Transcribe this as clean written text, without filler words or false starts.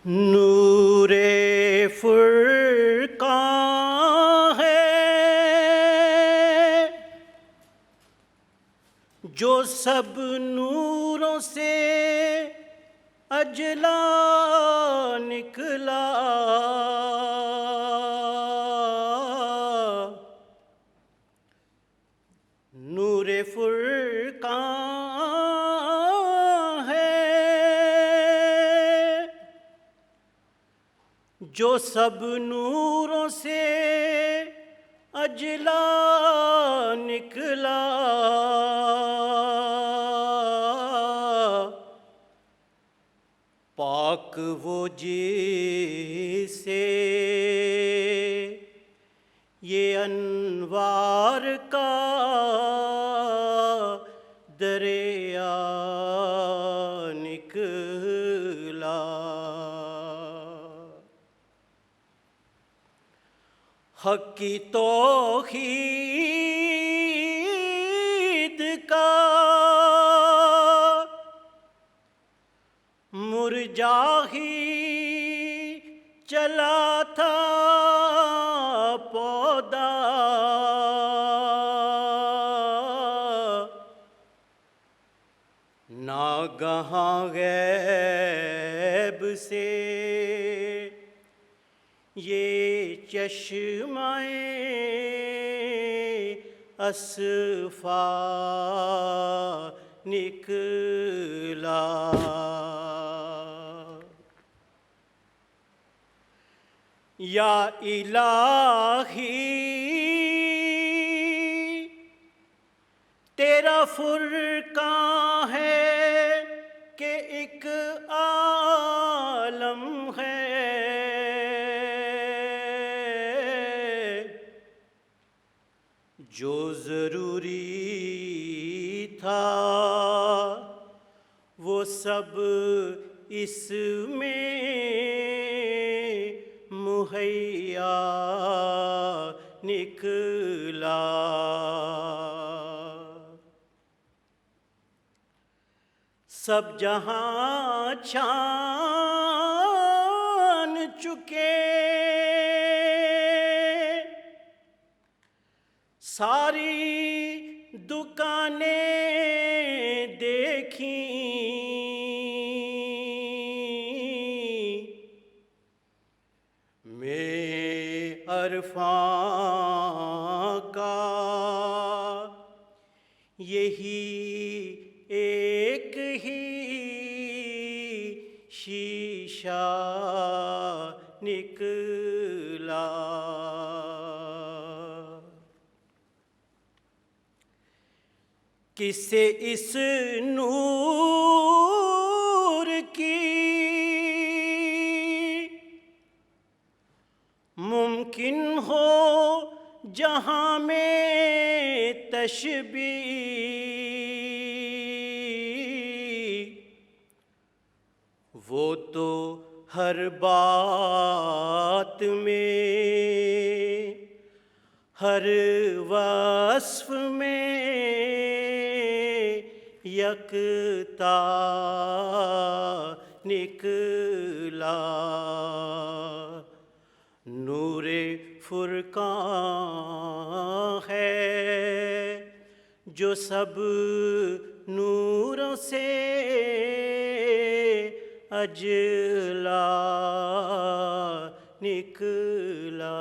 نور فرقاں ہے جو سب نوروں سے اجلا نکلا، نور فرقاں ہے جو سب نوروں سے اجلا نکلا، پاک وہ جسے یہ انوار کا دریا نکلا، حق کی توحید کا مرجا ہی چلا تھا پودا، ناگہاں غیب سے یہ چشمہ اصفا نکلا، یا الہی تیرا فرقاں ہے کہ ایک عالم ہے، جو ضروری تھا وہ سب اس میں مہیا نکلا، سب جہاں چھان چکے، ساری دکانیں دیکھیں، میں عرفاں کا یہی ایک ہی شیشہ نکلا، کس سے اس نور کی ممکن ہو جہاں میں تشبیہ، وہ تو ہر بات میں ہر وصف میں یکتا نکلا، نور فرقاں ہے جو سب نوروں سے اجلا نکلا۔